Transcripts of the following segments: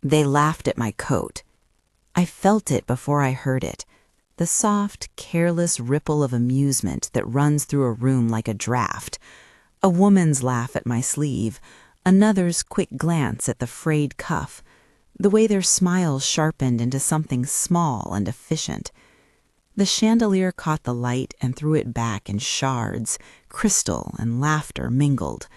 They laughed at my coat. I felt it before I heard it, the soft, careless ripple of amusement that runs through a room like a draft. A woman's laugh at my sleeve, another's quick glance at the frayed cuff, the way their smiles sharpened into something small and efficient. The chandelier caught the light and threw it back in shards, crystal and laughter mingled.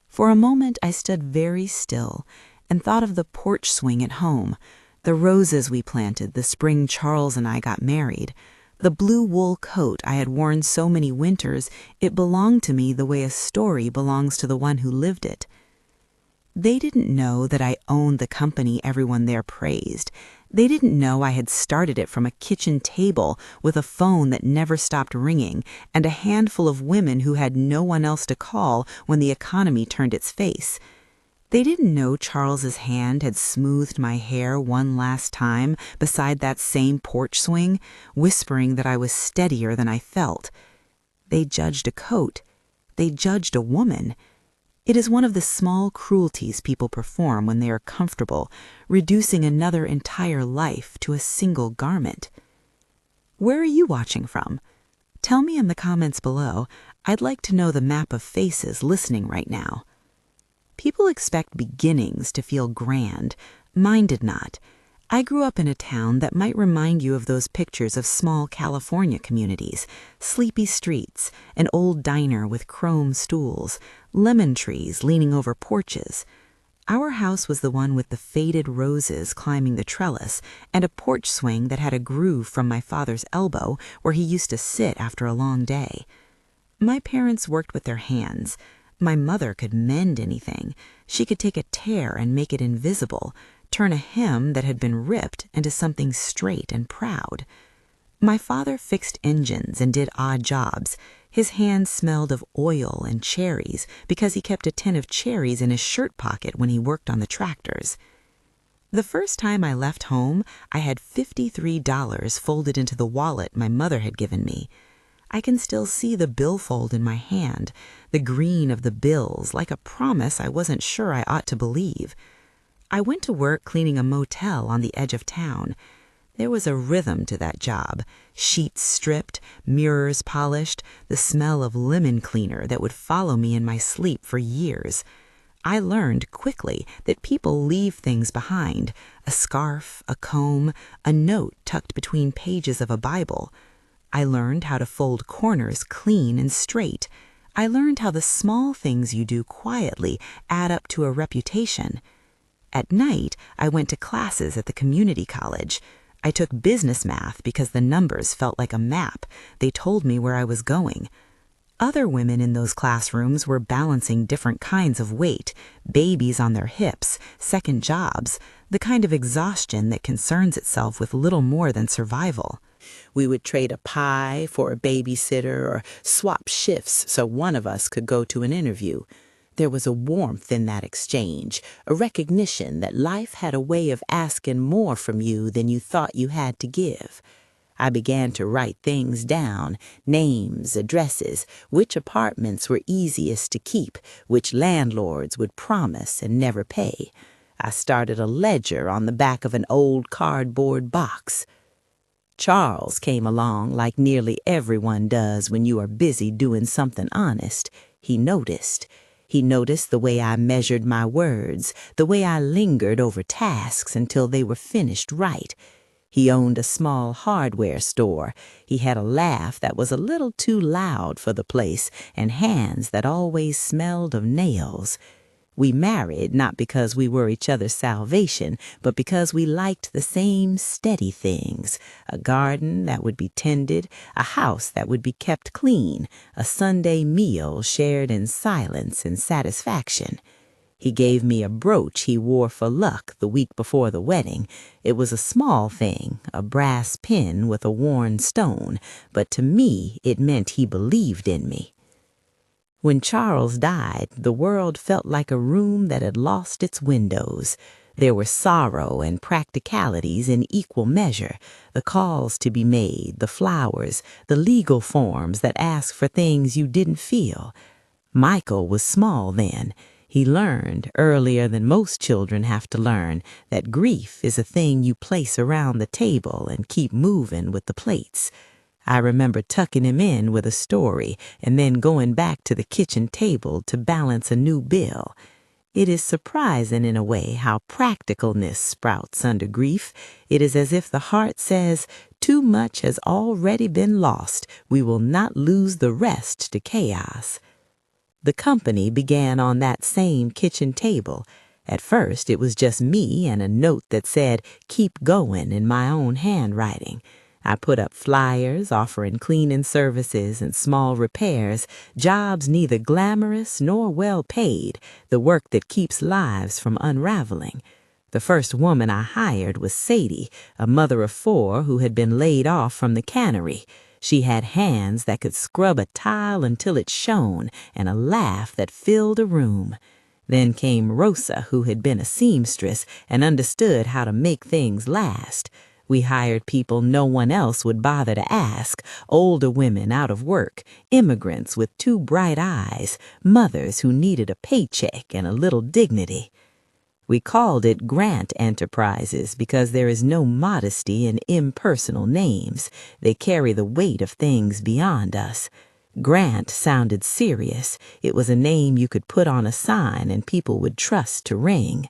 For a moment I stood very still and thought of the porch swing at home, the roses we planted the spring Charles and I got married, the blue wool coat I had worn so many winters it belonged to me the way a story belongs to the one who lived it. They didn't know that I owned the company everyone there praised. They didn't know I had started it from a kitchen table with a phone that never stopped ringing and a handful of women who had no one else to call when the economy turned its face. They didn't know Charles's hand had smoothed my hair one last time beside that same porch swing, whispering that I was steadier than I felt. They judged a coat. They judged a woman. It is one of the small cruelties people perform when they are comfortable, reducing another entire life to a single garment. Where are you watching from? Tell me in the comments below. I'd like to know the map of faces listening right now. People expect beginnings to feel grand. Mine did not. I grew up in a town that might remind you of those pictures of small California communities, sleepy streets, an old diner with chrome stools, lemon trees leaning over porches. Our house was the one with the faded roses climbing the trellis and a porch swing that had a groove from my father's elbow where he used to sit after a long day. My parents worked with their hands. My mother could mend anything. She could take a tear and make it invisible, turn a hem that had been ripped into something straight and proud. My father fixed engines and did odd jobs. His hands smelled of oil and cherries because he kept a tin of cherries in his shirt pocket when he worked on the tractors. The first time I left home, I had $53 folded into the wallet my mother had given me. I can still see the billfold in my hand, the green of the bills, like a promise I wasn't sure I ought to believe. I went to work cleaning a motel on the edge of town. There was a rhythm to that job, sheets stripped, mirrors polished, the smell of lemon cleaner that would follow me in my sleep for years. I learned quickly that people leave things behind, a scarf, a comb, a note tucked between pages of a Bible. I learned how to fold corners clean and straight. I learned how the small things you do quietly add up to a reputation. At night, I went to classes at the community college. I took business math because the numbers felt like a map. They told me where I was going. Other women in those classrooms were balancing different kinds of weight, babies on their hips, second jobs, the kind of exhaustion that concerns itself with little more than survival. We would trade a pie for a babysitter or swap shifts so one of us could go to an interview. There was a warmth in that exchange, a recognition that life had a way of asking more from you than you thought you had to give. I began to write things down, names, addresses, which apartments were easiest to keep, which landlords would promise and never pay. I started a ledger on the back of an old cardboard box. Charles came along like nearly everyone does when you are busy doing something honest. He noticed. He noticed the way I measured my words, the way I lingered over tasks until they were finished right. He owned a small hardware store. He had a laugh that was a little too loud for the place and hands that always smelled of nails. We married not because we were each other's salvation, but because we liked the same steady things, a garden that would be tended, a house that would be kept clean, a Sunday meal shared in silence and satisfaction. He gave me a brooch he wore for luck the week before the wedding. It was a small thing, a brass pin with a worn stone, but to me it meant he believed in me. When Charles died, the world felt like a room that had lost its windows. There were sorrow and practicalities in equal measure, the calls to be made, the flowers, the legal forms that asked for things you didn't feel. Michael was small then. He learned, earlier than most children have to learn, that grief is a thing you place around the table and keep moving with the plates. I remember tucking him in with a story and then going back to the kitchen table to balance a new bill. It is surprising in a way how practicalness sprouts under grief. It is as if the heart says, too much has already been lost. We will not lose the rest to chaos. The company began on that same kitchen table. At first, it was just me and a note that said, "Keep going," in my own handwriting. I put up flyers offering cleaning services and small repairs, jobs neither glamorous nor well paid, the work that keeps lives from unraveling. The first woman I hired was Sadie, a mother of 4 who had been laid off from the cannery. She had hands that could scrub a tile until it shone and a laugh that filled a room. Then came Rosa, who had been a seamstress and understood how to make things last. We hired people no one else would bother to ask, older women out of work, immigrants with 2 bright eyes, mothers who needed a paycheck and a little dignity. We called it Grant Enterprises because there is no modesty in impersonal names. They carry the weight of things beyond us. Grant sounded serious. It was a name you could put on a sign and people would trust to ring.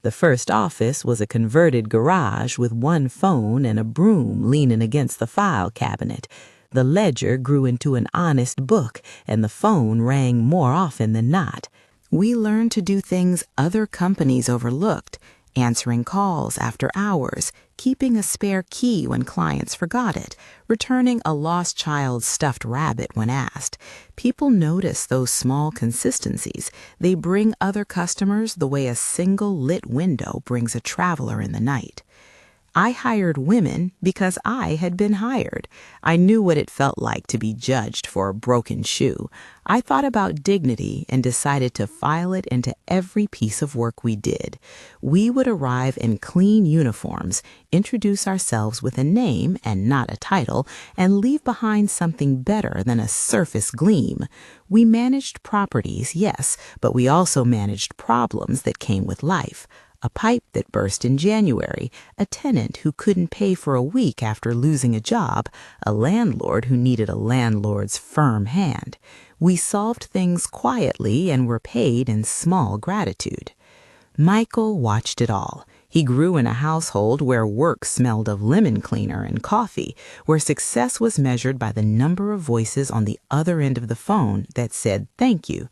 The first office was a converted garage with 1 phone and a broom leaning against the file cabinet. The ledger grew into an honest book, and the phone rang more often than not. We learned to do things other companies overlooked, answering calls after hours, keeping a spare key when clients forgot it, returning a lost child's stuffed rabbit when asked. People notice those small consistencies. They bring other customers the way a single lit window brings a traveler in the night. I hired women because I had been hired. I knew what it felt like to be judged for a broken shoe. I thought about dignity and decided to file it into every piece of work we did. We would arrive in clean uniforms, introduce ourselves with a name and not a title, and leave behind something better than a surface gleam. We managed properties, yes, but we also managed problems that came with life. A pipe that burst in January, a tenant who couldn't pay for a week after losing a job, a landlord who needed a landlord's firm hand. We solved things quietly and were paid in small gratitude. Michael watched it all. He grew in a household where work smelled of lemon cleaner and coffee, where success was measured by the number of voices on the other end of the phone that said thank you.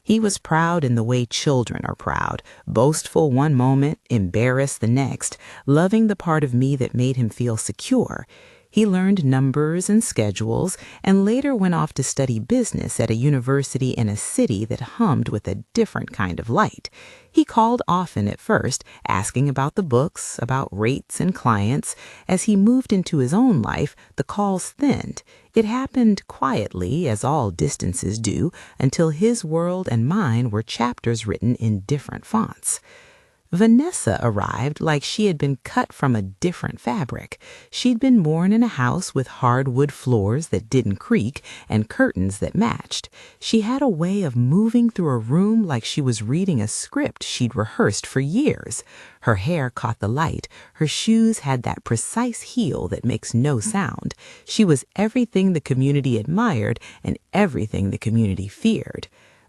He was proud in the way children are proud, boastful one moment, embarrassed the next, loving the part of me that made him feel secure. He learned numbers and schedules, and later went off to study business at a university in a city that hummed with a different kind of light. He called often at first, asking about the books, about rates and clients. As he moved into his own life, the calls thinned. It happened quietly, as all distances do, until his world and mine were chapters written in different fonts. Vanessa arrived like she had been cut from a different fabric. She'd been born in a house with hardwood floors that didn't creak and curtains that matched. She had a way of moving through a room like she was reading a script she'd rehearsed for years. Her hair caught the light. Her shoes had that precise heel that makes no sound. She was everything the community admired and everything the community feared.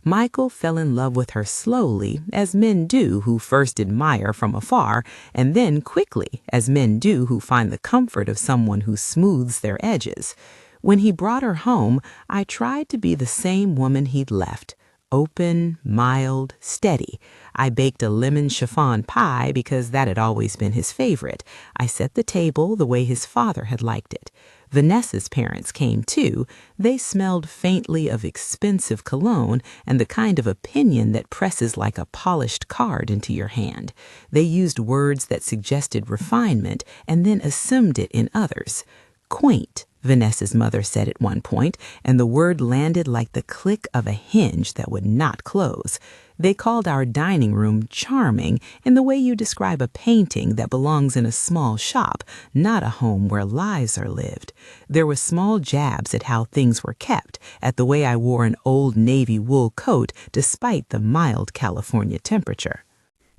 Michael fell in love with her slowly, as men do who first admire from afar, and then quickly, as men do who find the comfort of someone who smooths their edges. When he brought her home, I tried to be the same woman he'd left. Open, mild, steady. I baked a lemon chiffon pie because that had always been his favorite. I set the table the way his father had liked it. Vanessa's parents came too. They smelled faintly of expensive cologne and the kind of opinion that presses like a polished card into your hand. They used words that suggested refinement and then assumed it in others. Quaint, Vanessa's mother said at one point, and the word landed like the click of a hinge that would not close. They called our dining room charming in the way you describe a painting that belongs in a small shop, not a home where lives are lived. There were small jabs at how things were kept, at the way I wore an old navy wool coat despite the mild California temperature.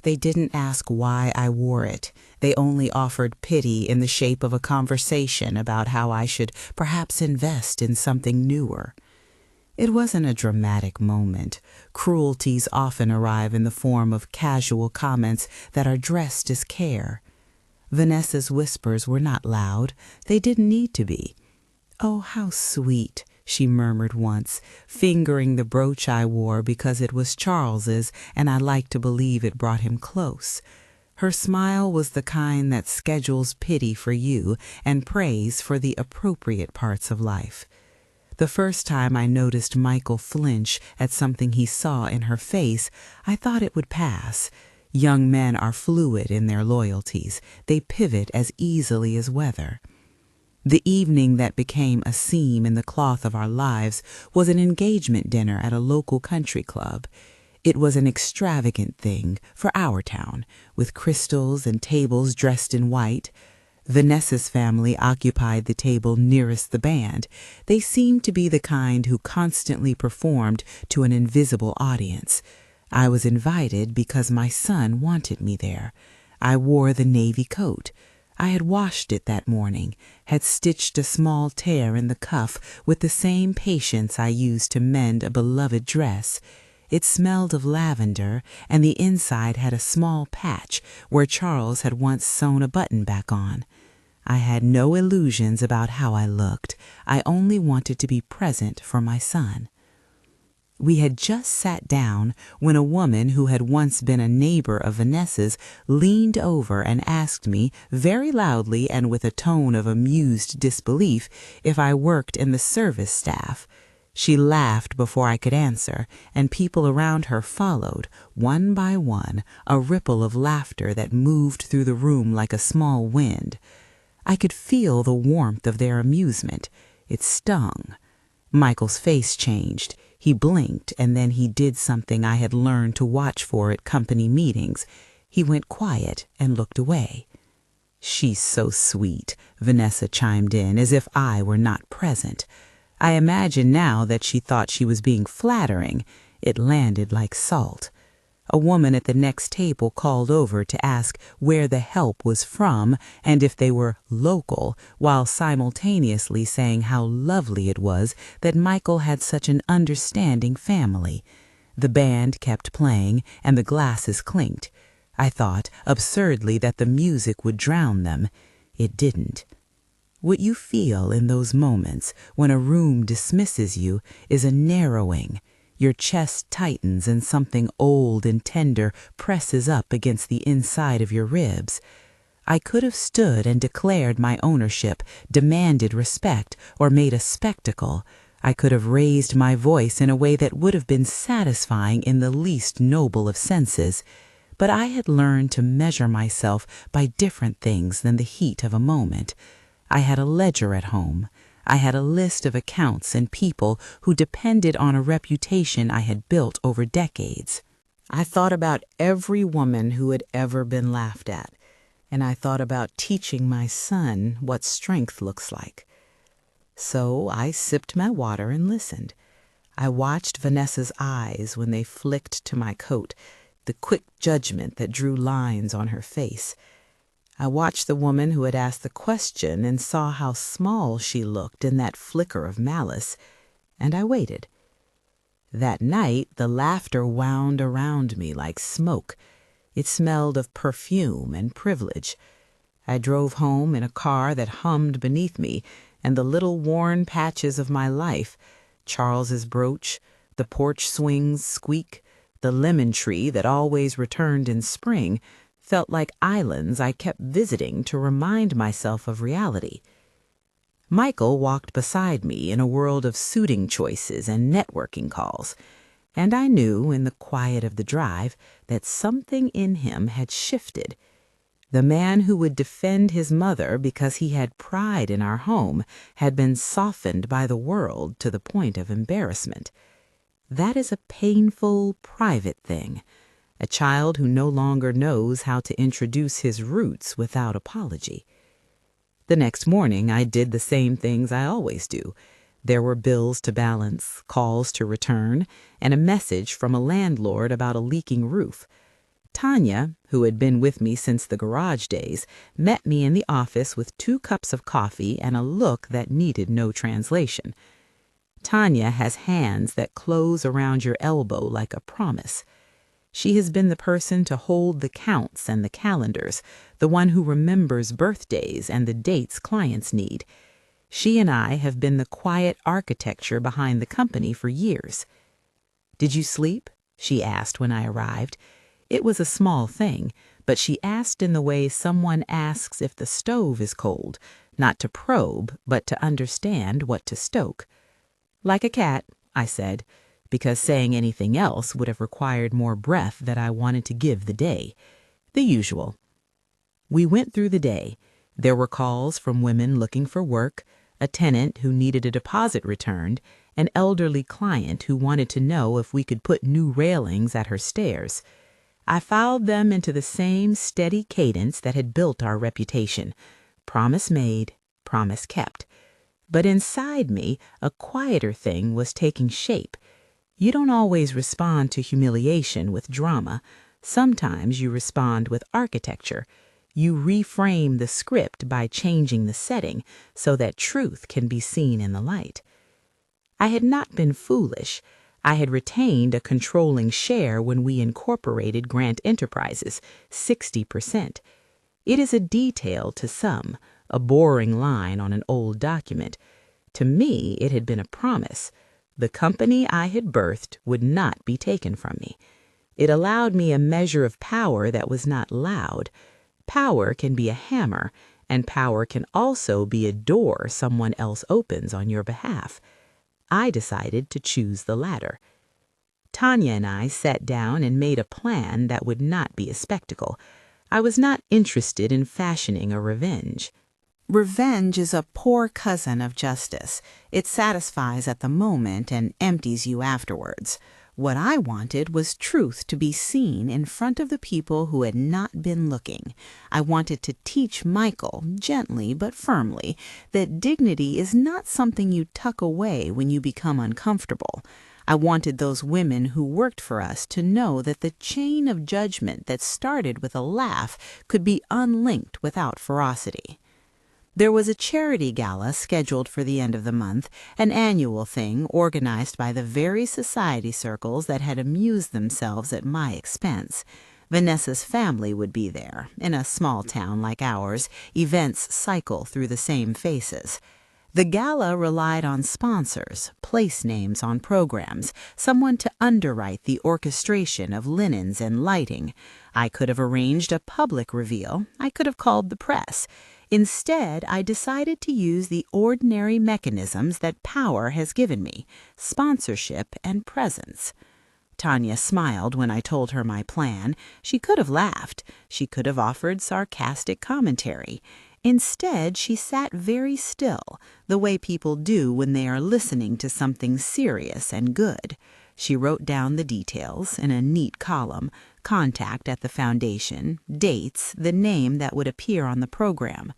They didn't ask why I wore it. They only offered pity in the shape of a conversation about how I should perhaps invest in something newer. It wasn't a dramatic moment. Cruelties often arrive in the form of casual comments that are dressed as care. Vanessa's whispers were not loud. They didn't need to be. "Oh, how sweet," she murmured once, fingering the brooch I wore because it was Charles's and I liked to believe it brought him close. Her smile was the kind that schedules pity for you and praise for the appropriate parts of life. The first time I noticed Michael flinch at something he saw in her face, I thought it would pass. Young men are fluid in their loyalties. They pivot as easily as weather. The evening that became a seam in the cloth of our lives was an engagement dinner at a local country club. It was an extravagant thing for our town, with crystals and tables dressed in white. Vanessa's family occupied the table nearest the band. They seemed to be the kind who constantly performed to an invisible audience. I was invited because my son wanted me there. I wore the navy coat. I had washed it that morning, had stitched a small tear in the cuff with the same patience I used to mend a beloved dress. It smelled of lavender, and the inside had a small patch where Charles had once sewn a button back on. I had no illusions about how I looked. I only wanted to be present for my son. We had just sat down when a woman who had once been a neighbor of Vanessa's leaned over and asked me, very loudly and with a tone of amused disbelief, if I worked in the service staff. She laughed before I could answer, and people around her followed, one by one, a ripple of laughter that moved through the room like a small wind. I could feel the warmth of their amusement. It stung. Michael's face changed. He blinked, and then he did something I had learned to watch for at company meetings. He went quiet and looked away. "She's so sweet," Vanessa chimed in, as if I were not present. I imagine now that she thought she was being flattering. It landed like salt. A woman at the next table called over to ask where the help was from and if they were local, while simultaneously saying how lovely it was that Michael had such an understanding family. The band kept playing and the glasses clinked. I thought, absurdly, that the music would drown them. It didn't. What you feel in those moments when a room dismisses you is a narrowing. Your chest tightens and something old and tender presses up against the inside of your ribs. I could have stood and declared my ownership, demanded respect, or made a spectacle. I could have raised my voice in a way that would have been satisfying in the least noble of senses. But I had learned to measure myself by different things than the heat of a moment. I had a ledger at home. I had a list of accounts and people who depended on a reputation I had built over decades. I thought about every woman who had ever been laughed at, and I thought about teaching my son what strength looks like. So I sipped my water and listened. I watched Vanessa's eyes when they flicked to my coat, the quick judgment that drew lines on her face. I watched the woman who had asked the question and saw how small she looked in that flicker of malice, and I waited. That night, the laughter wound around me like smoke. It smelled of perfume and privilege. I drove home in a car that hummed beneath me, and the little worn patches of my life, Charles's brooch, the porch swing's squeak, the lemon tree that always returned in spring, felt like islands I kept visiting to remind myself of reality. Michael walked beside me in a world of suiting choices and networking calls, and I knew in the quiet of the drive that something in him had shifted. The man who would defend his mother because he had pride in our home had been softened by the world to the point of embarrassment. That is a painful, private thing. A child who no longer knows how to introduce his roots without apology. The next morning, I did the same things I always do. There were bills to balance, calls to return, and a message from a landlord about a leaking roof. Tanya, who had been with me since the garage days, met me in the office with 2 cups of coffee and a look that needed no translation. Tanya has hands that close around your elbow like a promise. She has been the person to hold the counts and the calendars, the one who remembers birthdays and the dates clients need. She and I have been the quiet architecture behind the company for years. "Did you sleep?" she asked when I arrived. It was a small thing, but she asked in the way someone asks if the stove is cold, not to probe, but to understand what to stoke. "Like a cat," I said, because saying anything else would have required more breath that I wanted to give the day. The usual. We went through the day. There were calls from women looking for work, a tenant who needed a deposit returned, an elderly client who wanted to know if we could put new railings at her stairs. I filed them into the same steady cadence that had built our reputation. Promise made, promise kept. But inside me, a quieter thing was taking shape. You don't always respond to humiliation with drama. Sometimes you respond with architecture. You reframe the script by changing the setting so that truth can be seen in the light. I had not been foolish. I had retained a controlling share when we incorporated Grant Enterprises, 60%. It is a detail to some, a boring line on an old document. To me, it had been a promise. The company I had birthed would not be taken from me. It allowed me a measure of power that was not loud. Power can be a hammer, and power can also be a door someone else opens on your behalf. I decided to choose the latter. Tanya and I sat down and made a plan that would not be a spectacle. I was not interested in fashioning a revenge. Revenge is a poor cousin of justice. It satisfies at the moment and empties you afterwards. What I wanted was truth to be seen in front of the people who had not been looking. I wanted to teach Michael, gently but firmly, that dignity is not something you tuck away when you become uncomfortable. I wanted those women who worked for us to know that the chain of judgment that started with a laugh could be unlinked without ferocity. There was a charity gala scheduled for the end of the month, an annual thing organized by the very society circles that had amused themselves at my expense. Vanessa's family would be there. In a small town like ours, events cycle through the same faces. The gala relied on sponsors, place names on programs, someone to underwrite the orchestration of linens and lighting. I could have arranged a public reveal. I could have called the press. Instead, I decided to use the ordinary mechanisms that power has given me, sponsorship and presence. Tanya smiled when I told her my plan. She could have laughed. She could have offered sarcastic commentary. Instead, she sat very still, the way people do when they are listening to something serious and good. She wrote down the details in a neat column, contact at the foundation, dates, the name that would appear on the program.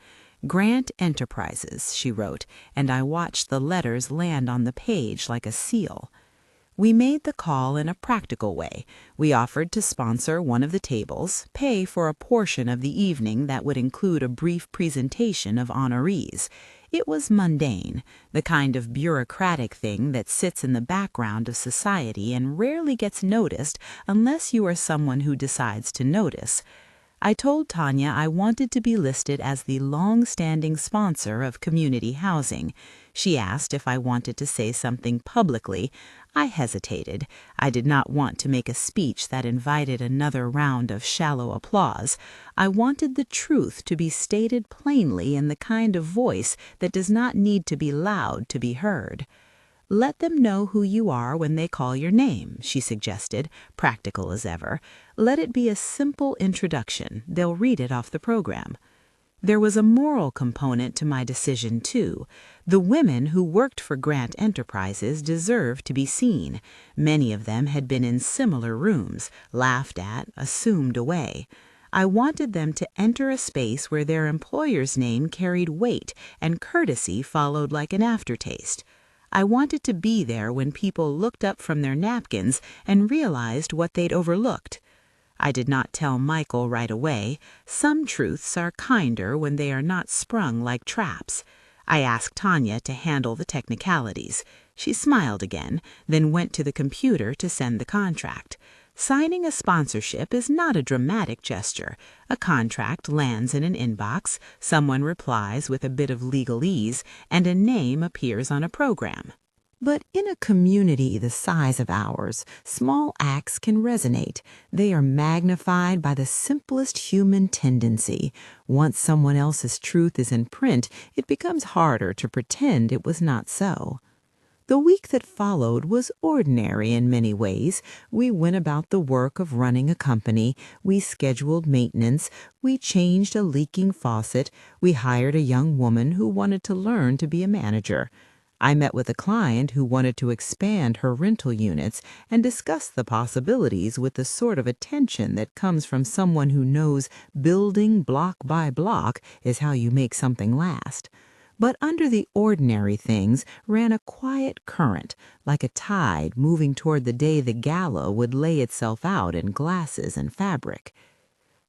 Grant Enterprises, she wrote, and I watched the letters land on the page like a seal. We made the call in a practical way. We offered to sponsor one of the tables, pay for a portion of the evening that would include a brief presentation of honorees. It was mundane, the kind of bureaucratic thing that sits in the background of society and rarely gets noticed unless you are someone who decides to notice. I told Tanya I wanted to be listed as the long-standing sponsor of community housing. She asked if I wanted to say something publicly. I hesitated. I did not want to make a speech that invited another round of shallow applause. I wanted the truth to be stated plainly in the kind of voice that does not need to be loud to be heard. "Let them know who you are when they call your name," she suggested, practical as ever. "Let it be a simple introduction. They'll read it off the program." There was a moral component to my decision, too. The women who worked for Grant Enterprises deserved to be seen. Many of them had been in similar rooms, laughed at, assumed away. I wanted them to enter a space where their employer's name carried weight and courtesy followed like an aftertaste. I wanted to be there when people looked up from their napkins and realized what they'd overlooked. I did not tell Michael right away. Some truths are kinder when they are not sprung like traps. I asked Tanya to handle the technicalities. She smiled again, then went to the computer to send the contract. Signing a sponsorship is not a dramatic gesture. A contract lands in an inbox, someone replies with a bit of legalese, and a name appears on a program. But in a community the size of ours, small acts can resonate. They are magnified by the simplest human tendency. Once someone else's truth is in print, it becomes harder to pretend it was not so. The week that followed was ordinary in many ways. We went about the work of running a company. We scheduled maintenance. We changed a leaking faucet. We hired a young woman who wanted to learn to be a manager. I met with a client who wanted to expand her rental units and discussed the possibilities with the sort of attention that comes from someone who knows building block by block is how you make something last. But under the ordinary things ran a quiet current, like a tide moving toward the day the gala would lay itself out in glasses and fabric.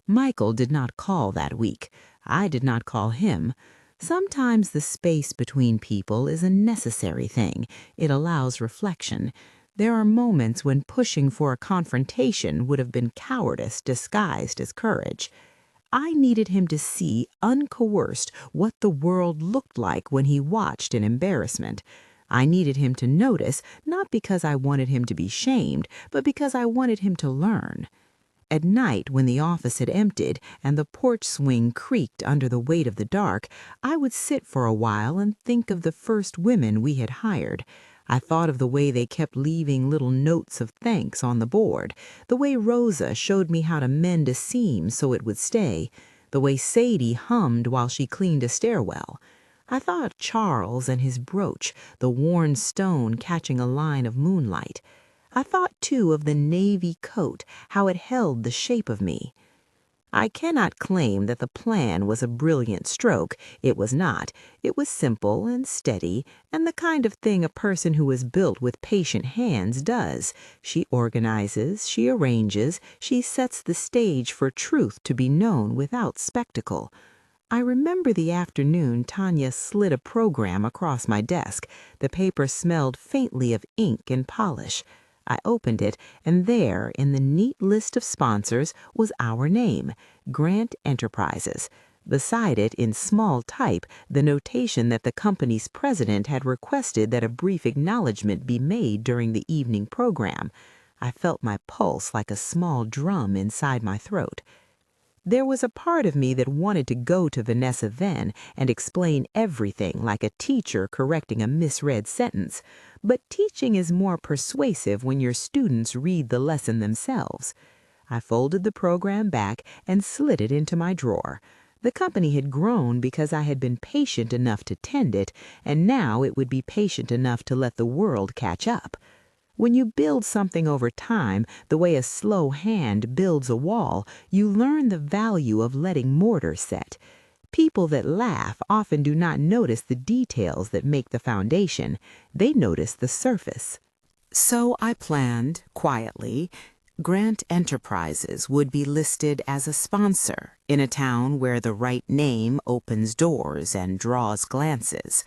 Michael did not call that week. I did not call him. Sometimes the space between people is a necessary thing. It allows reflection. There are moments when pushing for a confrontation would have been cowardice disguised as courage. I needed him to see, uncoerced, what the world looked like when he watched in embarrassment. I needed him to notice, not because I wanted him to be shamed, but because I wanted him to learn. At night, when the office had emptied and the porch swing creaked under the weight of the dark, I would sit for a while and think of the first women we had hired. I thought of the way they kept leaving little notes of thanks on the board, the way Rosa showed me how to mend a seam so it would stay, the way Sadie hummed while she cleaned a stairwell. I thought of Charles and his brooch, the worn stone catching a line of moonlight. I thought, too, of the navy coat, how it held the shape of me. I cannot claim that the plan was a brilliant stroke. It was not. It was simple and steady, and the kind of thing a person who is built with patient hands does. She organizes, she arranges, she sets the stage for truth to be known without spectacle. I remember the afternoon Tanya slid a program across my desk. The paper smelled faintly of ink and polish. I opened it, and there, in the neat list of sponsors, was our name, Grant Enterprises. Beside it, in small type, the notation that the company's president had requested that a brief acknowledgment be made during the evening program. I felt my pulse like a small drum inside my throat. There was a part of me that wanted to go to Vanessa then and explain everything like a teacher correcting a misread sentence. But teaching is more persuasive when your students read the lesson themselves. I folded the program back and slid it into my drawer. The company had grown because I had been patient enough to tend it, and now it would be patient enough to let the world catch up. When you build something over time, the way a slow hand builds a wall, you learn the value of letting mortar set. People that laugh often do not notice the details that make the foundation. They notice the surface. So I planned, quietly, Grant Enterprises would be listed as a sponsor in a town where the right name opens doors and draws glances.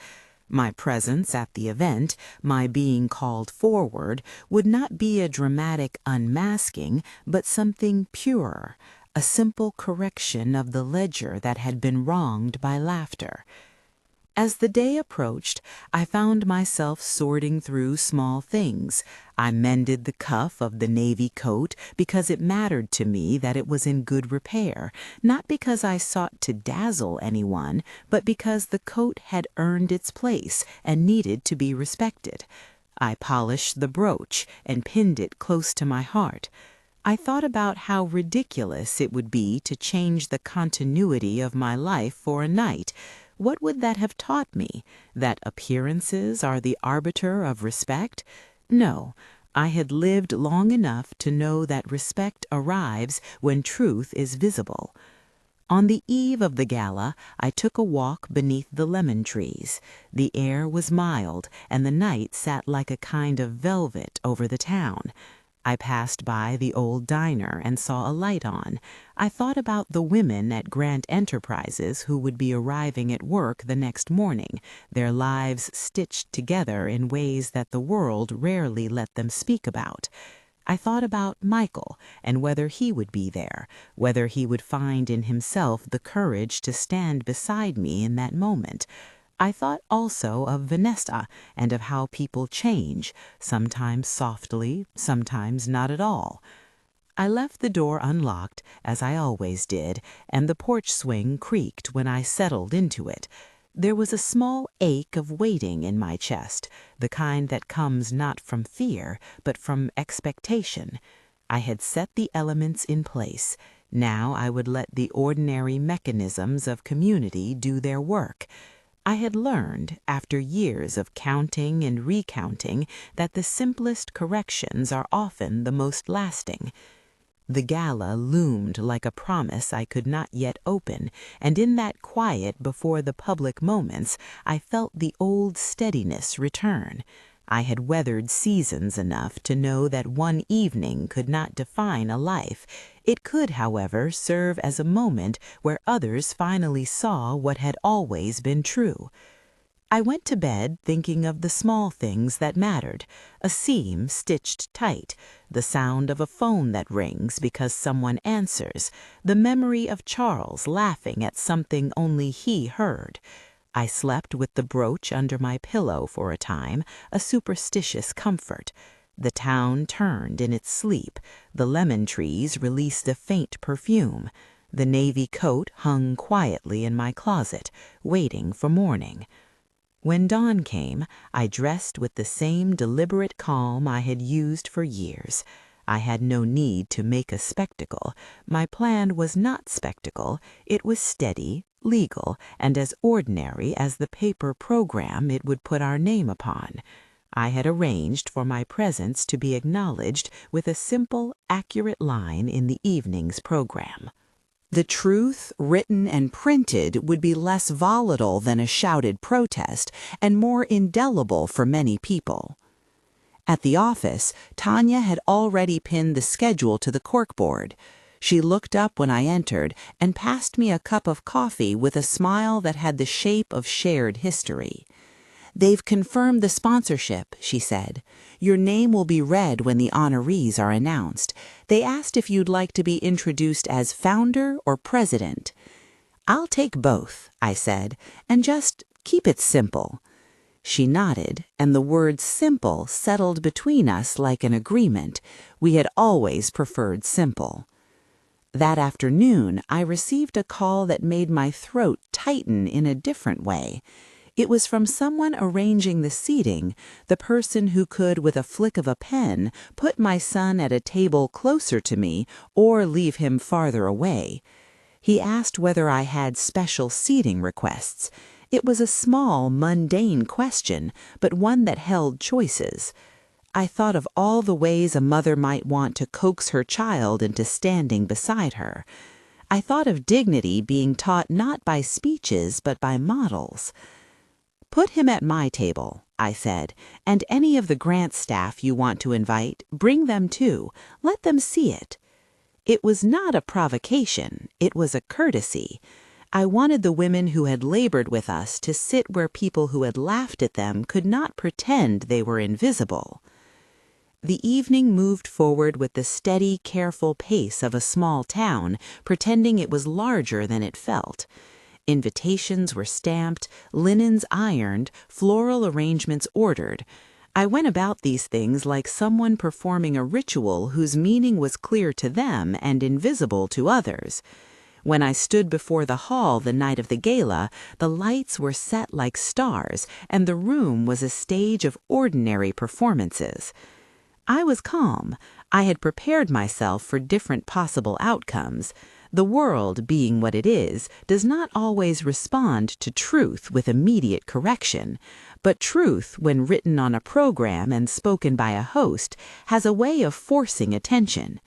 My presence at the event, my being called forward, would not be a dramatic unmasking, but something purer, a simple correction of the ledger that had been wronged by laughter. As the day approached, I found myself sorting through small things. I mended the cuff of the navy coat because it mattered to me that it was in good repair, not because I sought to dazzle anyone, but because the coat had earned its place and needed to be respected. I polished the brooch and pinned it close to my heart. I thought about how ridiculous it would be to change the continuity of my life for a night. What would that have taught me? That appearances are the arbiter of respect? No, I had lived long enough to know that respect arrives when truth is visible. On the eve of the gala, I took a walk beneath the lemon trees. The air was mild, and the night sat like a kind of velvet over the town. I passed by the old diner and saw a light on. I thought about the women at Grant Enterprises who would be arriving at work the next morning, their lives stitched together in ways that the world rarely let them speak about. I thought about Michael and whether he would be there, whether he would find in himself the courage to stand beside me in that moment. I thought also of Vanessa and of how people change, sometimes softly, sometimes not at all. I left the door unlocked, as I always did, and the porch swing creaked when I settled into it. There was a small ache of waiting in my chest, the kind that comes not from fear, but from expectation. I had set the elements in place. Now I would let the ordinary mechanisms of community do their work. I had learned, after years of counting and recounting, that the simplest corrections are often the most lasting. The gala loomed like a promise I could not yet open, and in that quiet before the public moments I felt the old steadiness return. I had weathered seasons enough to know that one evening could not define a life. It could, however, serve as a moment where others finally saw what had always been true. I went to bed thinking of the small things that mattered, a seam stitched tight, the sound of a phone that rings because someone answers, the memory of Charles laughing at something only he heard. I slept with the brooch under my pillow for a time, a superstitious comfort. The town turned in its sleep. The lemon trees released a faint perfume. The navy coat hung quietly in my closet, waiting for morning. When dawn came, I dressed with the same deliberate calm I had used for years. I had no need to make a spectacle. My plan was not spectacle. It was steady, legal, and as ordinary as the paper program it would put our name upon. I had arranged for my presence to be acknowledged with a simple, accurate line in the evening's program. The truth, written and printed, would be less volatile than a shouted protest and more indelible for many people. At the office, Tanya had already pinned the schedule to the corkboard. She looked up when I entered and passed me a cup of coffee with a smile that had the shape of shared history. "They've confirmed the sponsorship," she said. "Your name will be read when the honorees are announced. They asked if you'd like to be introduced as founder or president." "I'll take both," I said, "and just keep it simple." She nodded, and the word simple settled between us like an agreement. We had always preferred simple. That afternoon, I received a call that made my throat tighten in a different way. It was from someone arranging the seating, the person who could, with a flick of a pen, put my son at a table closer to me or leave him farther away. He asked whether I had special seating requests. It was a small, mundane question, but one that held choices. I thought of all the ways a mother might want to coax her child into standing beside her. I thought of dignity being taught not by speeches but by models. "Put him at my table," I said, "and any of the Grant staff you want to invite, bring them too. Let them see it." It was not a provocation. It was a courtesy. I wanted the women who had labored with us to sit where people who had laughed at them could not pretend they were invisible. The evening moved forward with the steady, careful pace of a small town, pretending it was larger than it felt. Invitations were stamped, linens ironed, floral arrangements ordered. I went about these things like someone performing a ritual whose meaning was clear to them and invisible to others. When I stood before the hall the night of the gala, the lights were set like stars, and the room was a stage of ordinary performances. I was calm. I had prepared myself for different possible outcomes. The world, being what it is, does not always respond to truth with immediate correction, but truth, when written on a program and spoken by a host, has a way of forcing attention.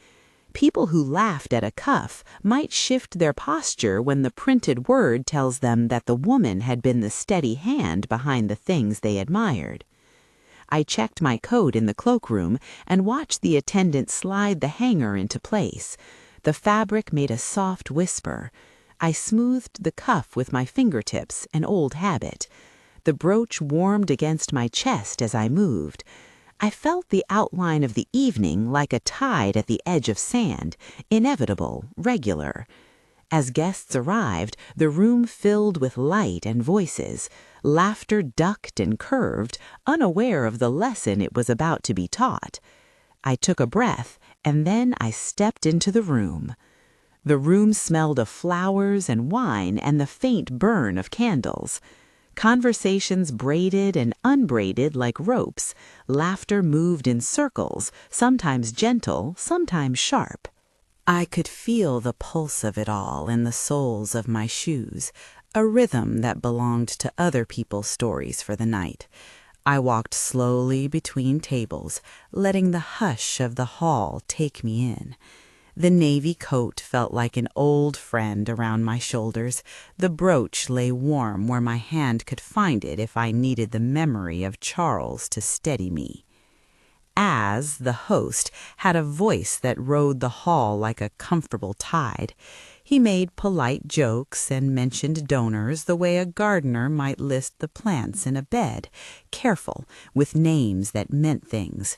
People who laughed at a cuff might shift their posture when the printed word tells them that the woman had been the steady hand behind the things they admired. I checked my coat in the cloakroom and watched the attendant slide the hanger into place. The fabric made a soft whisper. I smoothed the cuff with my fingertips, an old habit. The brooch warmed against my chest as I moved. I felt the outline of the evening like a tide at the edge of sand, inevitable, regular. As guests arrived, the room filled with light and voices. Laughter ducked and curved, unaware of the lesson it was about to be taught. I took a breath, and then I stepped into the room. The room smelled of flowers and wine and the faint burn of candles. Conversations braided and unbraided like ropes. Laughter moved in circles, sometimes gentle, sometimes sharp. I could feel the pulse of it all in the soles of my shoes, a rhythm that belonged to other people's stories for the night. I walked slowly between tables, letting the hush of the hall take me in. The navy coat felt like an old friend around my shoulders. The brooch lay warm where my hand could find it if I needed the memory of Charles to steady me. As, the host, had a voice that rode the hall like a comfortable tide. He made polite jokes and mentioned donors the way a gardener might list the plants in a bed, careful, with names that meant things.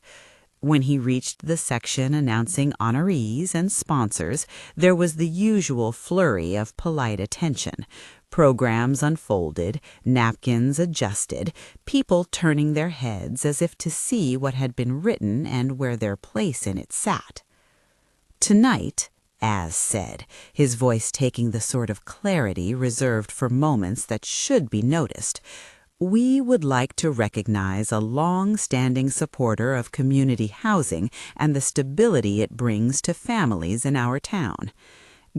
When he reached the section announcing honorees and sponsors, there was the usual flurry of polite attention. Programs unfolded, napkins adjusted, people turning their heads as if to see what had been written and where their place in it sat. Tonight, as said, his voice taking the sort of clarity reserved for moments that should be noticed, we would like to recognize a long-standing supporter of community housing and the stability it brings to families in our town.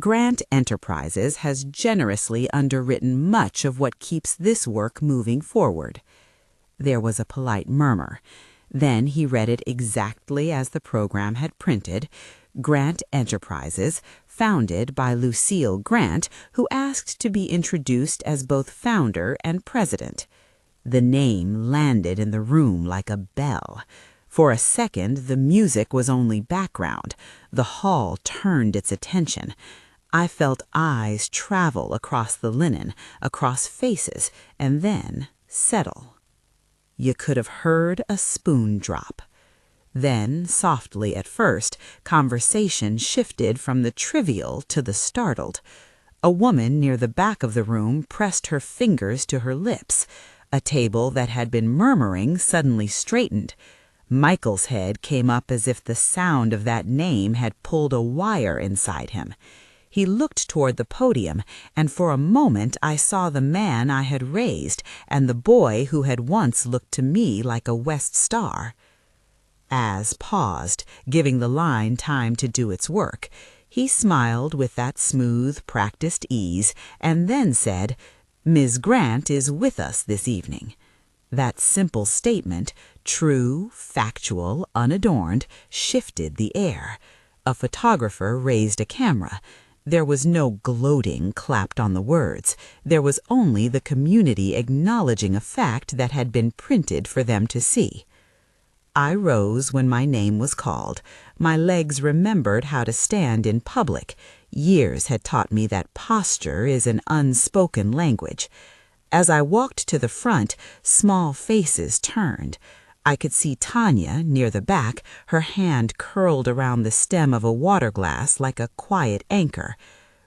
Grant Enterprises has generously underwritten much of what keeps this work moving forward. There was a polite murmur. Then he read it exactly as the program had printed. Grant Enterprises, founded by Lucille Grant, who asked to be introduced as both founder and president. The name landed in the room like a bell. For a second, the music was only background. The hall turned its attention. I felt eyes travel across the linen, across faces, and then settle. You could have heard a spoon drop. Then, softly at first, conversation shifted from the trivial to the startled. A woman near the back of the room pressed her fingers to her lips. A table that had been murmuring suddenly straightened. Michael's head came up as if the sound of that name had pulled a wire inside him. He looked toward the podium, and for a moment I saw the man I had raised and the boy who had once looked to me like a West Star. As paused, giving the line time to do its work. He smiled with that smooth, practiced ease, and then said, "Ms. Grant is with us this evening." That simple statement, true, factual, unadorned, shifted the air. A photographer raised a camera. There was no gloating clapped on the words. There was only the community acknowledging a fact that had been printed for them to see. I rose when my name was called. My legs remembered how to stand in public. Years had taught me that posture is an unspoken language. As I walked to the front, small faces turned. I could see Tanya near the back, her hand curled around the stem of a water glass like a quiet anchor.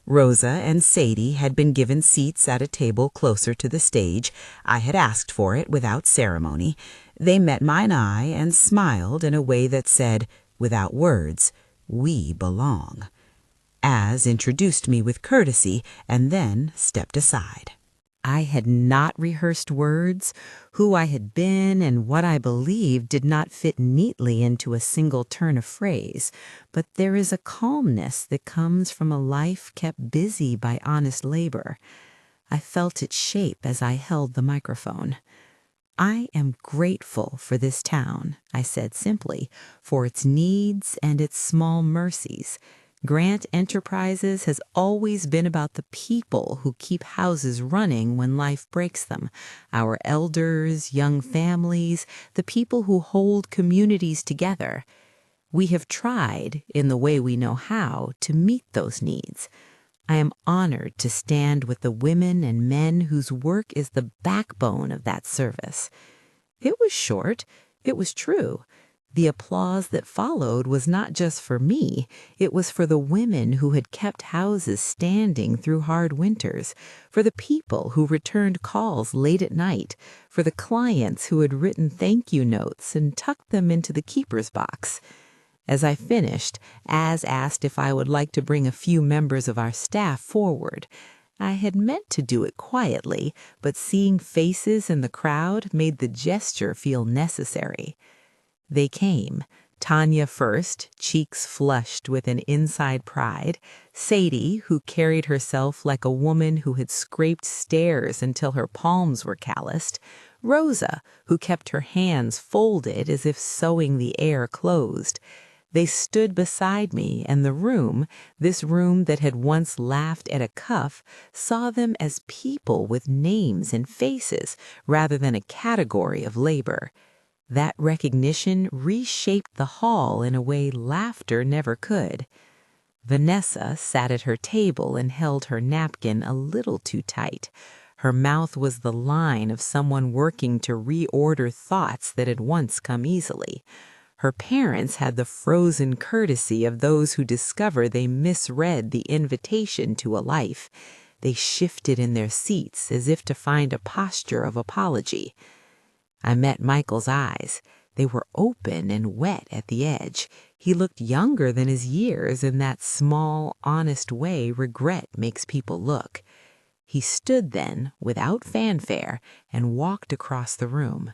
Rosa and Sadie had been given seats at a table closer to the stage. I had asked for it without ceremony. They met mine eye and smiled in a way that said, without words, "We belong." Az introduced me with courtesy and then stepped aside. I had not rehearsed words. Who I had been and what I believed did not fit neatly into a single turn of phrase, but there is a calmness that comes from a life kept busy by honest labor. I felt its shape as I held the microphone. I am grateful for this town, I said simply, for its needs and its small mercies. Grant Enterprises has always been about the people who keep houses running when life breaks them. Our elders, young families, the people who hold communities together. We have tried, in the way we know how, to meet those needs. I am honored to stand with the women and men whose work is the backbone of that service. It was short. It was true. The applause that followed was not just for me. It was for the women who had kept houses standing through hard winters, for the people who returned calls late at night, for the clients who had written thank you notes and tucked them into the keeper's box. As I finished, Az asked if I would like to bring a few members of our staff forward. I had meant to do it quietly, but seeing faces in the crowd made the gesture feel necessary. They came, Tanya first, cheeks flushed with an inside pride, Sadie, who carried herself like a woman who had scraped stairs until her palms were calloused, Rosa, who kept her hands folded as if sewing the air closed. They stood beside me, and the room, this room that had once laughed at a cuff, saw them as people with names and faces rather than a category of labor. That recognition reshaped the hall in a way laughter never could. Vanessa sat at her table and held her napkin a little too tight. Her mouth was the line of someone working to reorder thoughts that had once come easily. Her parents had the frozen courtesy of those who discover they misread the invitation to a life. They shifted in their seats as if to find a posture of apology. I met Michael's eyes. They were open and wet at the edge. He looked younger than his years in that small, honest way regret makes people look. He stood then, without fanfare, and walked across the room.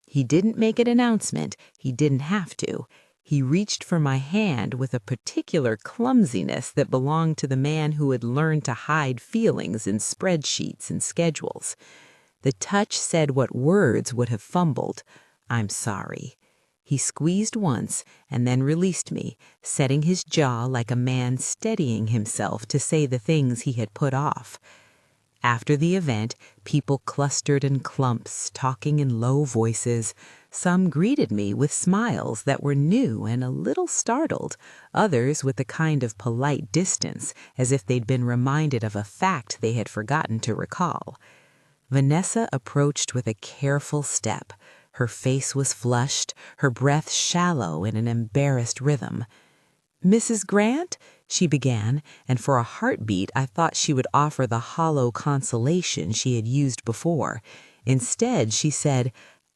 He didn't make an announcement. He didn't have to. He reached for my hand with a particular clumsiness that belonged to the man who had learned to hide feelings in spreadsheets and schedules. The touch said what words would have fumbled. I'm sorry. He squeezed once and then released me, setting his jaw like a man steadying himself to say the things he had put off. After the event, people clustered in clumps, talking in low voices. Some greeted me with smiles that were new and a little startled, others with a kind of polite distance, as if they'd been reminded of a fact they had forgotten to recall. Vanessa approached with a careful step. Her face was flushed, her breath shallow in an embarrassed rhythm. "Mrs. Grant?" she began, and for a heartbeat I thought she would offer the hollow consolation she had used before. Instead, she said,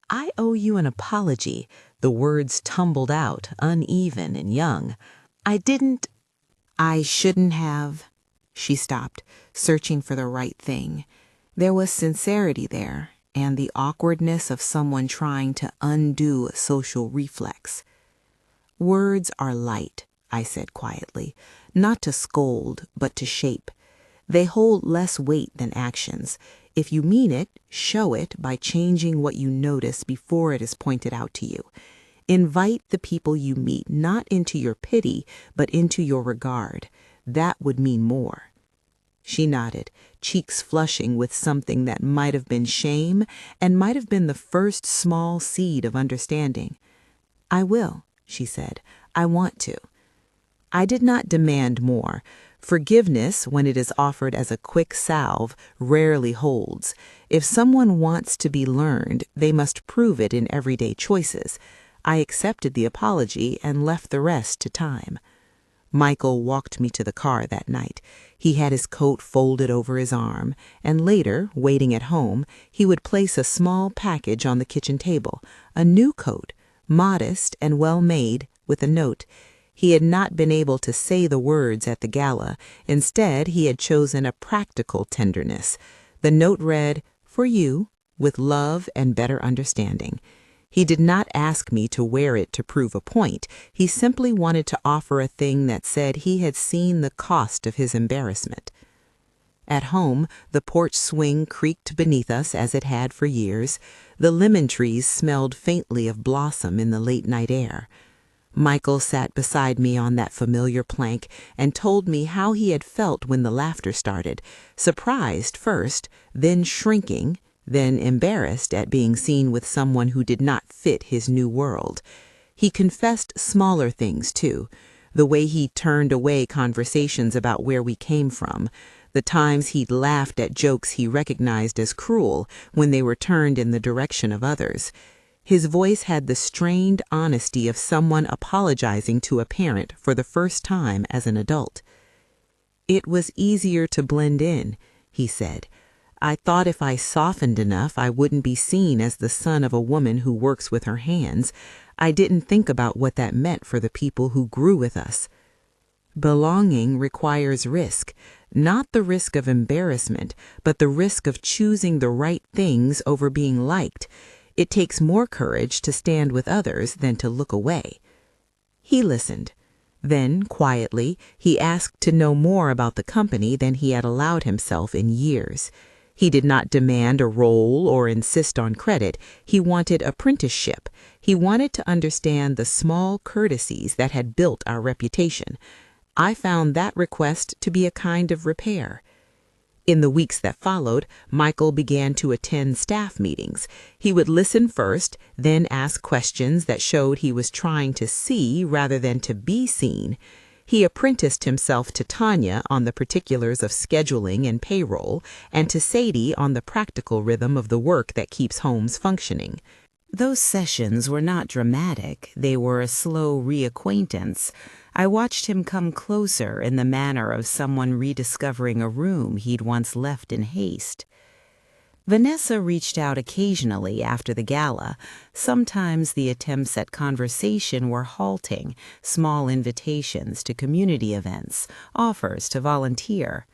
"I owe you an apology." The words tumbled out, uneven and young. I shouldn't have." She stopped, searching for the right thing. There was sincerity there, and the awkwardness of someone trying to undo a social reflex. "Words are light," I said quietly, "not to scold, but to shape. They hold less weight than actions. If you mean it, show it by changing what you notice before it is pointed out to you. Invite the people you meet not into your pity, but into your regard. That would mean more." She nodded, cheeks flushing with something that might have been shame and might have been the first small seed of understanding. "I will," she said. "I want to." I did not demand more. Forgiveness, when it is offered as a quick salve, rarely holds. If someone wants to be learned, they must prove it in everyday choices. I accepted the apology and left the rest to time. Michael walked me to the car that night. He had his coat folded over his arm, and later, waiting at home, he would place a small package on the kitchen table, a new coat, modest and well made, with a note. He had not been able to say the words at the gala. Instead, he had chosen a practical tenderness. The note read, "For you, with love and better understanding." He did not ask me to wear it to prove a point. He simply wanted to offer a thing that said he had seen the cost of his embarrassment. At home, the porch swing creaked beneath us as it had for years. The lemon trees smelled faintly of blossom in the late-night air. Michael sat beside me on that familiar plank and told me how he had felt when the laughter started, surprised first, then shrinking, then embarrassed at being seen with someone who did not fit his new world. He confessed smaller things, too, the way he turned away conversations about where we came from, the times he'd laughed at jokes he recognized as cruel when they were turned in the direction of others. His voice had the strained honesty of someone apologizing to a parent for the first time as an adult. "It was easier to blend in," he said. "I thought if I softened enough, I wouldn't be seen as the son of a woman who works with her hands. I didn't think about what that meant for the people who grew with us." Belonging requires risk, not the risk of embarrassment, but the risk of choosing the right things over being liked. It takes more courage to stand with others than to look away. He listened. Then, quietly, he asked to know more about the company than he had allowed himself in years. He did not demand a role or insist on credit. He wanted apprenticeship. He wanted to understand the small courtesies that had built our reputation. I found that request to be a kind of repair. In the weeks that followed, Michael began to attend staff meetings. He would listen first, then ask questions that showed he was trying to see rather than to be seen. He apprenticed himself to Tanya on the particulars of scheduling and payroll, and to Sadie on the practical rhythm of the work that keeps homes functioning. Those sessions were not dramatic. They were a slow reacquaintance. I watched him come closer in the manner of someone rediscovering a room he'd once left in haste. Vanessa reached out occasionally after the gala. Sometimes the attempts at conversation were halting, small invitations to community events, offers to volunteer.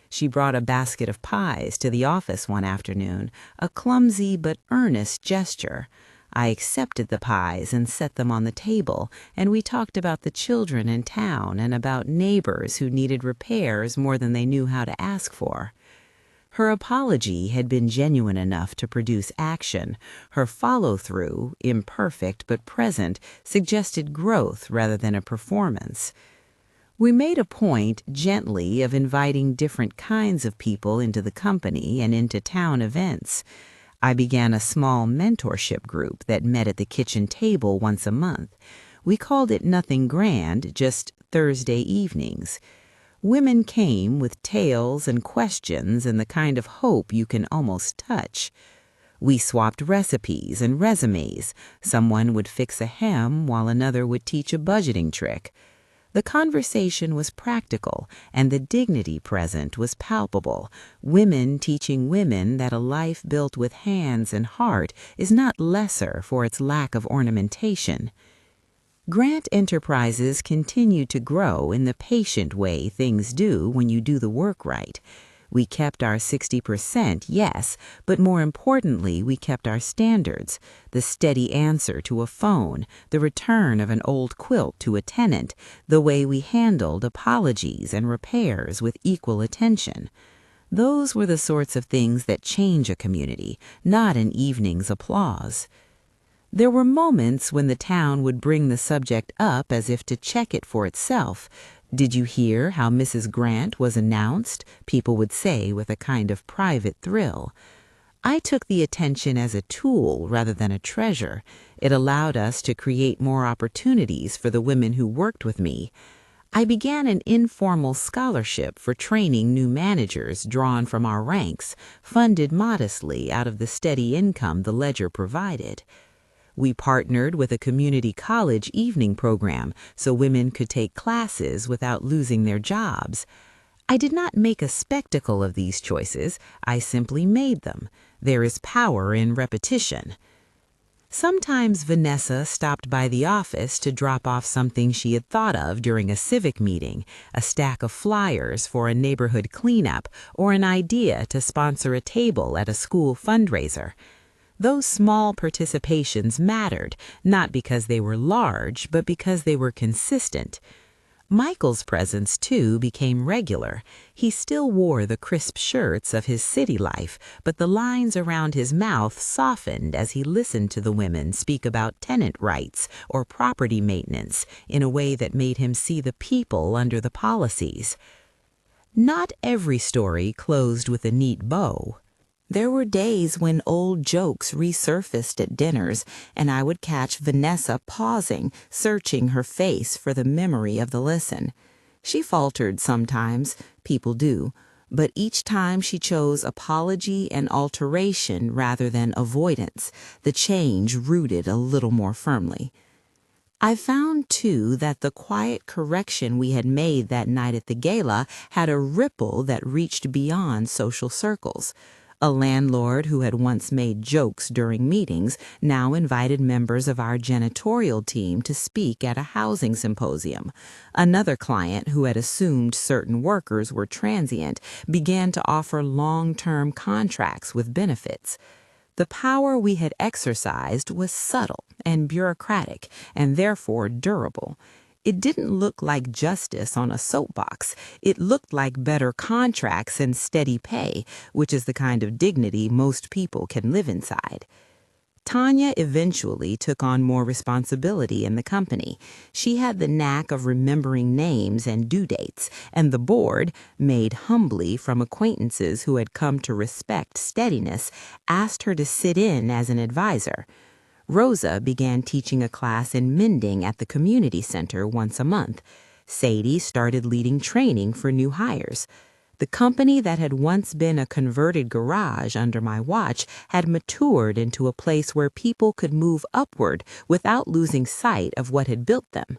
She brought a basket of pies to the office one afternoon, a clumsy but earnest gesture. I accepted the pies and set them on the table, and we talked about the children in town and about neighbors who needed repairs more than they knew how to ask for. Her apology had been genuine enough to produce action. Her follow-through, imperfect but present, suggested growth rather than a performance. We made a point, gently, of inviting different kinds of people into the company and into town events. I began a small mentorship group that met at the kitchen table once a month. We called it nothing grand, just Thursday evenings. Women came with tales and questions and the kind of hope you can almost touch. We swapped recipes and resumes. Someone would fix a hem while another would teach a budgeting trick. The conversation was practical, and the dignity present was palpable. Women teaching women that a life built with hands and heart is not lesser for its lack of ornamentation. Grant Enterprises continued to grow in the patient way things do when you do the work right. We kept our 60%, yes, but more importantly, we kept our standards, the steady answer to a phone, the return of an old quilt to a tenant, the way we handled apologies and repairs with equal attention. Those were the sorts of things that change a community, not an evening's applause. There were moments when the town would bring the subject up as if to check it for itself. "Did you hear how Mrs. Grant was announced?" people would say with a kind of private thrill. I took the attention as a tool rather than a treasure. It allowed us to create more opportunities for the women who worked with me. I began an informal scholarship for training new managers drawn from our ranks, funded modestly out of the steady income the ledger provided. We partnered with a community college evening program so women could take classes without losing their jobs. I did not make a spectacle of these choices. I simply made them. There is power in repetition. Sometimes Vanessa stopped by the office to drop off something she had thought of during a civic meeting, a stack of flyers for a neighborhood cleanup, or an idea to sponsor a table at a school fundraiser. Those small participations mattered, not because they were large, but because they were consistent. Michael's presence, too, became regular. He still wore the crisp shirts of his city life, but the lines around his mouth softened as he listened to the women speak about tenant rights or property maintenance in a way that made him see the people under the policies. Not every story closed with a neat bow. There were days when old jokes resurfaced at dinners, and I would catch Vanessa pausing, searching her face for the memory of the listen. She faltered sometimes, people do, but each time she chose apology and alteration rather than avoidance, the change rooted a little more firmly. I found, too, that the quiet correction we had made that night at the gala had a ripple that reached beyond social circles. A landlord who had once made jokes during meetings now invited members of our janitorial team to speak at a housing symposium. Another client who had assumed certain workers were transient began to offer long-term contracts with benefits. The power we had exercised was subtle and bureaucratic, and therefore durable. It didn't look like justice on a soapbox. It looked like better contracts and steady pay, which is the kind of dignity most people can live inside. Tanya eventually took on more responsibility in the company. She had the knack of remembering names and due dates, and the board, made humbly from acquaintances who had come to respect steadiness, asked her to sit in as an advisor. Rosa began teaching a class in mending at the community center once a month. Sadie started leading training for new hires. The company that had once been a converted garage under my watch had matured into a place where people could move upward without losing sight of what had built them.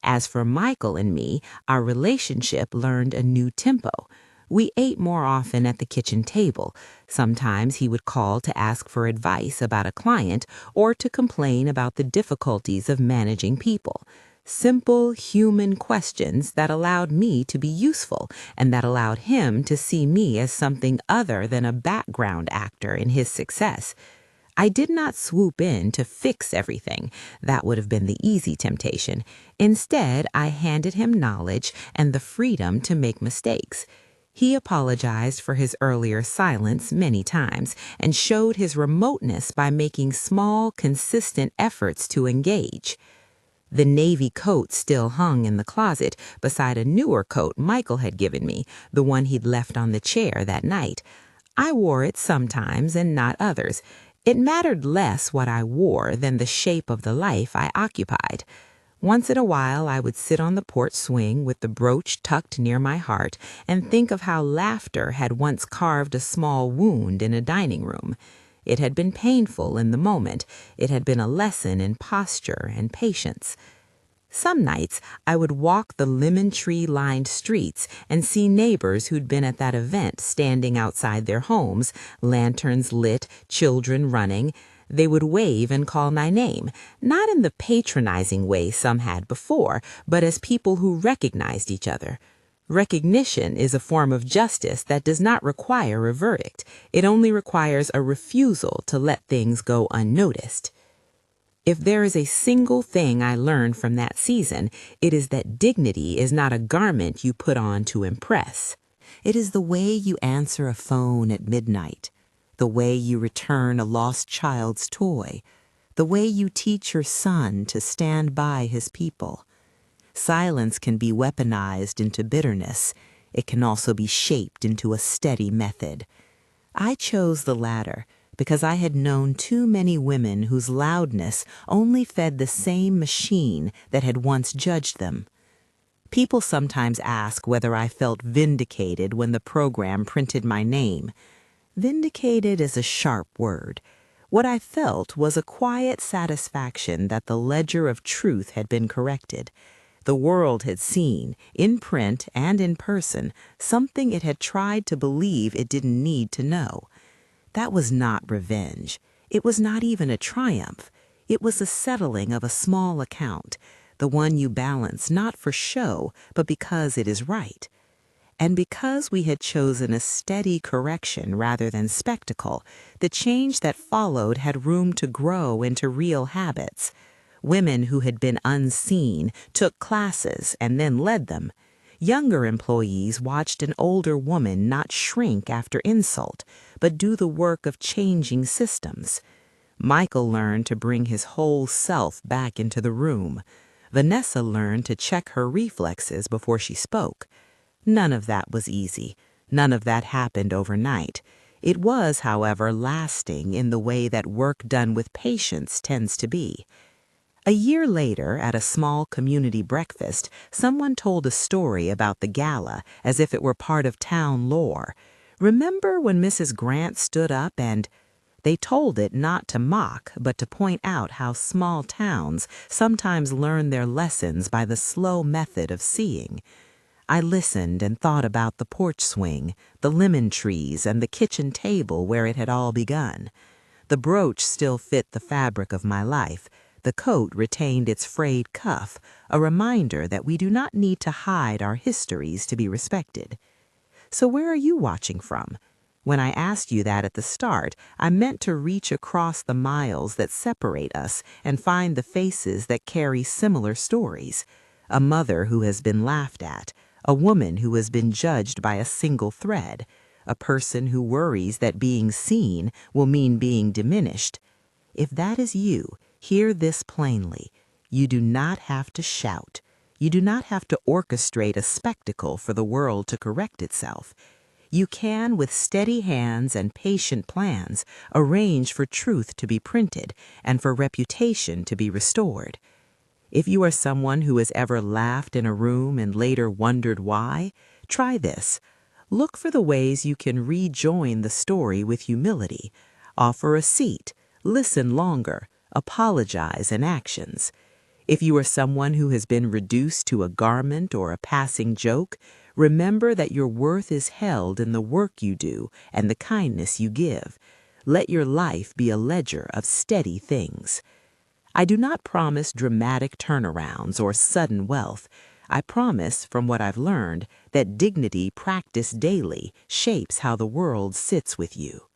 As for Michael and me, our relationship learned a new tempo. We ate more often at the kitchen table. Sometimes he would call to ask for advice about a client or to complain about the difficulties of managing people. Simple human questions that allowed me to be useful and that allowed him to see me as something other than a background actor in his success. I did not swoop in to fix everything. That would have been the easy temptation. Instead, I handed him knowledge and the freedom to make mistakes. He apologized for his earlier silence many times and showed his remoteness by making small, consistent efforts to engage. The navy coat still hung in the closet beside a newer coat Michael had given me, the one he'd left on the chair that night. I wore it sometimes and not others. It mattered less what I wore than the shape of the life I occupied. Once in a while, I would sit on the porch swing with the brooch tucked near my heart and think of how laughter had once carved a small wound in a dining room. It had been painful in the moment. It had been a lesson in posture and patience. Some nights, I would walk the lemon tree-lined streets and see neighbors who'd been at that event standing outside their homes, lanterns lit, children running. They would wave and call my name, not in the patronizing way some had before, but as people who recognized each other. Recognition is a form of justice that does not require a verdict. It only requires a refusal to let things go unnoticed. If there is a single thing I learned from that season, it is that dignity is not a garment you put on to impress. It is the way you answer a phone at midnight, the way you return a lost child's toy, the way you teach your son to stand by his people. Silence can be weaponized into bitterness. It can also be shaped into a steady method. I chose the latter because I had known too many women whose loudness only fed the same machine that had once judged them. People sometimes ask whether I felt vindicated when the program printed my name. Vindicated is a sharp word. What I felt was a quiet satisfaction that the ledger of truth had been corrected. The world had seen, in print and in person, something it had tried to believe it didn't need to know. That was not revenge. It was not even a triumph. It was a settling of a small account, the one you balance not for show, but because it is right. And because we had chosen a steady correction rather than spectacle, the change that followed had room to grow into real habits. Women who had been unseen took classes and then led them. Younger employees watched an older woman not shrink after insult, but do the work of changing systems. Michael learned to bring his whole self back into the room. Vanessa learned to check her reflexes before she spoke. None of that was easy. None of that happened overnight. It was, however, lasting in the way that work done with patience tends to be. A year later, at a small community breakfast, someone told a story about the gala as if it were part of town lore. Remember when Mrs. Grant stood up and... They told it not to mock, but to point out how small towns sometimes learn their lessons by the slow method of seeing. I listened and thought about the porch swing, the lemon trees, and the kitchen table where it had all begun. The brooch still fit the fabric of my life. The coat retained its frayed cuff, a reminder that we do not need to hide our histories to be respected. So where are you watching from? When I asked you that at the start, I meant to reach across the miles that separate us and find the faces that carry similar stories. A mother who has been laughed at, a woman who has been judged by a single thread, a person who worries that being seen will mean being diminished. If that is you, hear this plainly. You do not have to shout. You do not have to orchestrate a spectacle for the world to correct itself. You can, with steady hands and patient plans, arrange for truth to be printed and for reputation to be restored. If you are someone who has ever laughed in a room and later wondered why, try this. Look for the ways you can rejoin the story with humility. Offer a seat, listen longer, apologize in actions. If you are someone who has been reduced to a garment or a passing joke, remember that your worth is held in the work you do and the kindness you give. Let your life be a ledger of steady things. I do not promise dramatic turnarounds or sudden wealth. I promise, from what I've learned, that dignity practiced daily shapes how the world sits with you.